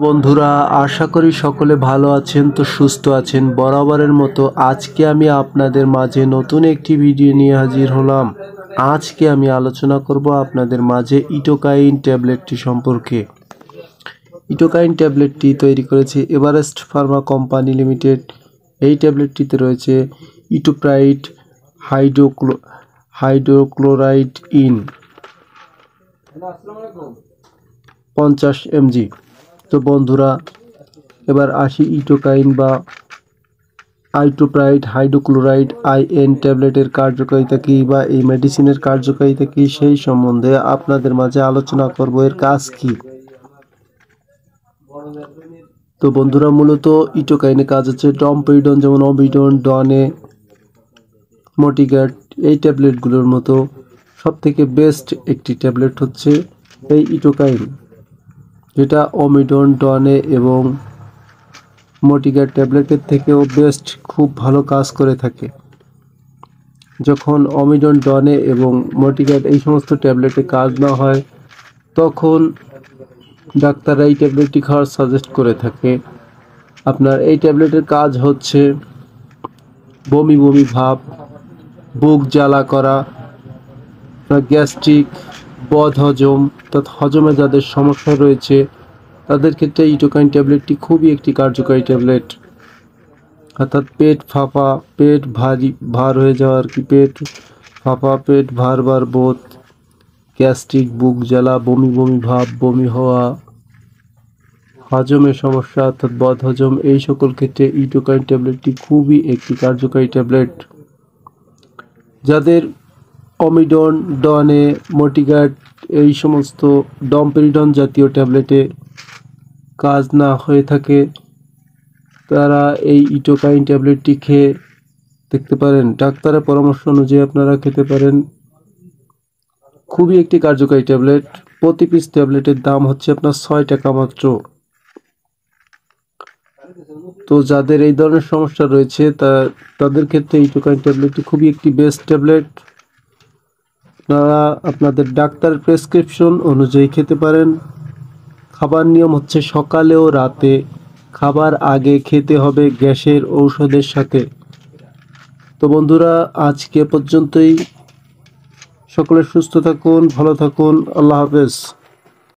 বন্ধুরা, আশা করি সকলে ভালো আছেন তো সুস্থ আছেন। বরাবরের মতো আজকে আমি আপনাদের মাঝে নতুন একটি ভিডিও নিয়ে হাজির হলাম। আজকে আমি আলোচনা করব আপনাদের মাঝে ইটোকাইন ট্যাবলেটটি সম্পর্কে। ইটোকাইন ট্যাবলেটটি তৈরি করেছে এভারেস্ট ফার্মা কোম্পানি লিমিটেড। এই ট্যাবলেটটিতে রয়েছে ইটোপ্রাইট হাইড্রোক্লোরাইড ইন 50 mg। তো বন্ধুরা, এবার আসি ইটোকাইন বা আইটোপ্রাইট হাইড্রোক্লোরাইড আইএন ট্যাবলেটের কার্যকারিতা কী বা এই মেডিসিনের কার্যকারিতা কী সেই সম্বন্ধে আপনাদের মাঝে আলোচনা করব। এর কাজ কী? তো বন্ধুরা, মূলত ইটোকাইনের কাজ হচ্ছে ডমপেরিডন, যেমন অবিডন, ডনে, মোটিগ্যাট এই ট্যাবলেটগুলোর মতো সবথেকে বেস্ট একটি ট্যাবলেট হচ্ছে এই ইটোকাইন, যেটা অমিডন, ডনে এবং মোটিগ্যাট ট্যাবলেটের থেকেও বেস্ট, খুব ভালো কাজ করে থাকে। যখন অমিডন, ডনে এবং মোটিগ্যাট এই সমস্ত ট্যাবলেটে কাজ না হয়, তখন ডাক্তাররা এই ট্যাবলেটটি খাওয়ার সাজেস্ট করে থাকে। আপনার এই ট্যাবলেটের কাজ হচ্ছে বমি বমি ভাব, বুক জ্বালা করা, গ্যাস্ট্রিক, বদহজম, অর্থাৎ হজমে যাদের সমস্যা রয়েছে তাদের ক্ষেত্রে ইটোকাইন ট্যাবলেটটি খুবই একটি কার্যকারী ট্যাবলেট। অর্থাৎ পেট ফাঁপা, পেট ভার হয়ে যাওয়া আর কি, পেট ফাঁপা, পেট ভার বোধ, গ্যাস্ট্রিক, বুক জ্বালা, বমি বমি ভাব, বমি হওয়া, হজমের সমস্যা অর্থাৎ বদহজম, এই সকল ক্ষেত্রে ইটোকাইন ট্যাবলেটটি খুবই একটি কার্যকারী ট্যাবলেট। যাদের অমিডন, ডনে, মোটিগ্যাট এই সমস্ত ডমপেরিডন জাতীয় ট্যাবলেটে কাজ না হয়ে থাকে, তারা এই ইটোকাইন ট্যাবলেটটি খেয়ে দেখতে পারেন। ডাক্তারের পরামর্শ অনুযায়ী আপনারা খেতে পারেন। খুবই একটি কার্যকারী ট্যাবলেট। প্রতি পিস ট্যাবলেটের দাম হচ্ছে আপনার 6 টাকা মাত্র। তো যাদের এই ধরনের সমস্যা রয়েছে তাদের ক্ষেত্রে ইটোকাইন ট্যাবলেটটি খুবই একটি বেস্ট ট্যাবলেট। আপনারা আপনাদের ডাক্তারের প্রেসক্রিপশন অনুযায়ী খেতে পারেন। খাবার নিয়ম হচ্ছে সকালে ও রাতে, খাবার আগে খেতে হবে গ্যাসের ঔষধের সাথে। তো বন্ধুরা, আজকে পর্যন্তই। সকলে সুস্থ থাকুন, ভালো থাকুন। আল্লাহ হাফেজ।